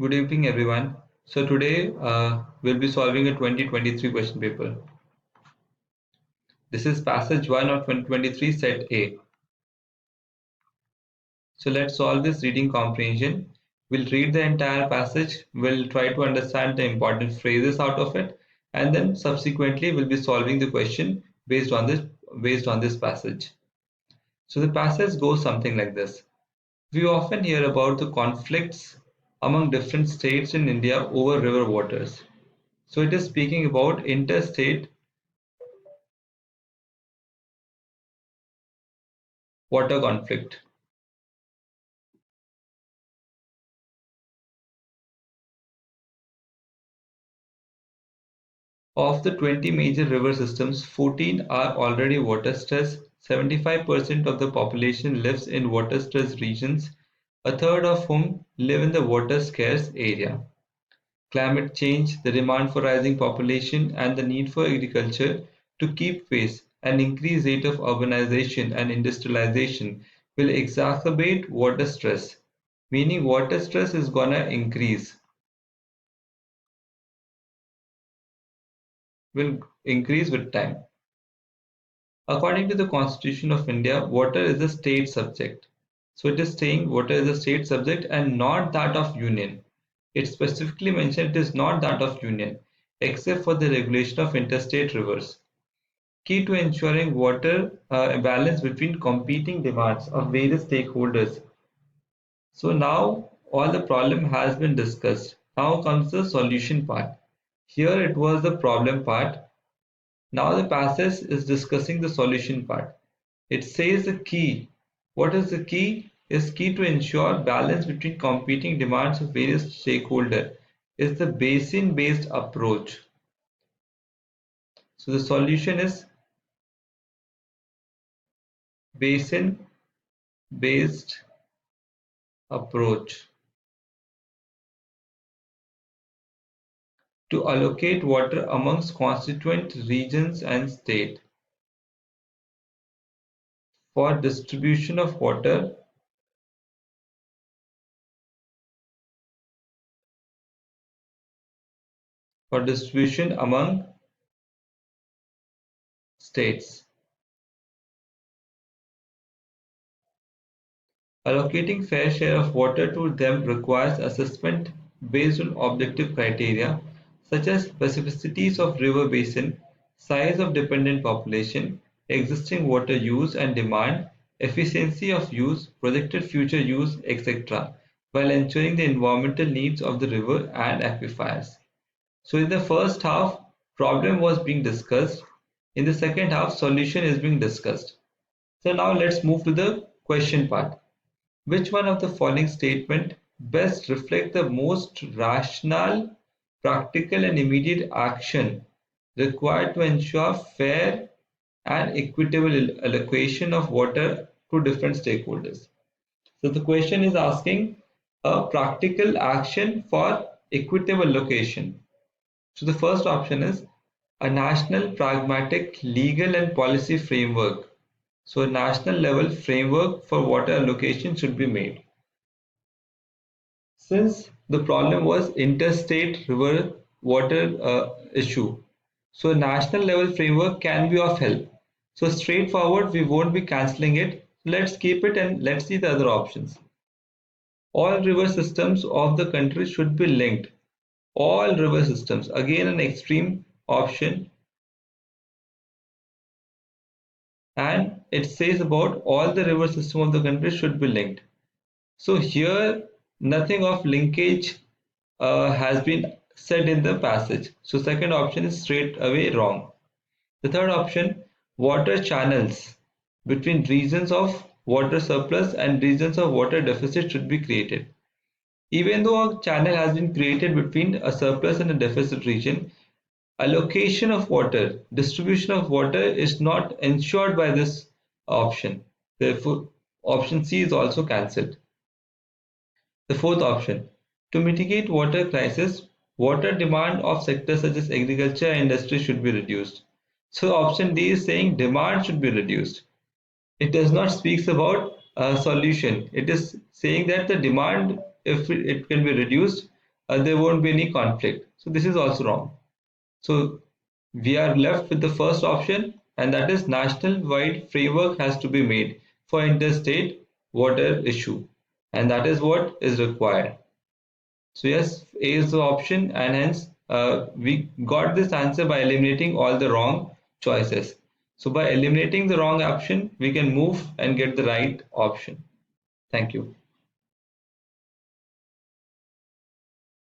Good evening, everyone. So today we'll be solving a 2023 question paper. This is passage 1 of 2023 set A. So let's solve this reading comprehension. We'll read the entire passage, we'll try to understand the important phrases out of it, and then subsequently we'll be solving the question based on this passage. So the passage goes something like this. We often hear about the conflicts among different states in India over river waters. So it is speaking about interstate water conflict. Of the 20 major river systems, 14 are already water stressed. 75% of the population lives in water stressed regions, a third of whom live in the water scarce area. Climate change, the demand for rising population, and the need for agriculture to keep pace, an increased rate of urbanization and industrialization will exacerbate water stress, meaning water stress is gonna will increase with time. According to the Constitution of India, water is a state subject. So it is saying water is a state subject and not that of union. It specifically mentioned it is not that of union, except for the regulation of interstate rivers. Key to ensuring water balance between competing demands of various stakeholders. So now all the problem has been discussed. Now comes the solution part. Here it was the problem part. Now the passage is discussing the solution part. It says the key. What is the key? Is key to ensure balance between competing demands of various stakeholders is the basin-based approach. So the solution is basin-based approach to allocate water amongst constituent regions and state for distribution of water for distribution among states. Allocating fair share of water to them requires assessment based on objective criteria such as specificities of river basin, size of dependent population, existing water use and demand, efficiency of use, projected future use, etc., while ensuring the environmental needs of the river and aquifers. So in the first half, problem was being discussed. In the second half, solution is being discussed. So now let's move to the question part. Which one of the following statement best reflect the most rational, practical and immediate action required to ensure fair and equitable allocation of water to different stakeholders? So the question is asking a practical action for equitable allocation. So the first option is a national pragmatic legal and policy framework. So a national level framework for water allocation should be made. Since the problem was interstate river water issue, so a national level framework can be of help. So straightforward, we won't be cancelling it. Let's keep it and let's see the other options. All river systems of the country should be linked. All river systems, again an extreme option, and it says about all the river system of the country should be linked. So here nothing of linkage has been said in the passage. So second option is straight away wrong. The third option, water channels between regions of water surplus and regions of water deficit should be created. Even though a channel has been created between a surplus and a deficit region, allocation of water, distribution of water is not ensured by this option. Therefore, option C is also cancelled. The fourth option, to mitigate water crisis, water demand of sectors such as agriculture and industry should be reduced. So option D is saying demand should be reduced. It does not speak about a solution. It is saying that the demand, if it can be reduced, there won't be any conflict. So this is also wrong. So we are left with the first option, and that is national wide framework has to be made for interstate water issue, and that is what is required. So yes, A is the option, and hence we got this answer by eliminating all the wrong choices. So by eliminating the wrong option, we can move and get the right option. Thank you.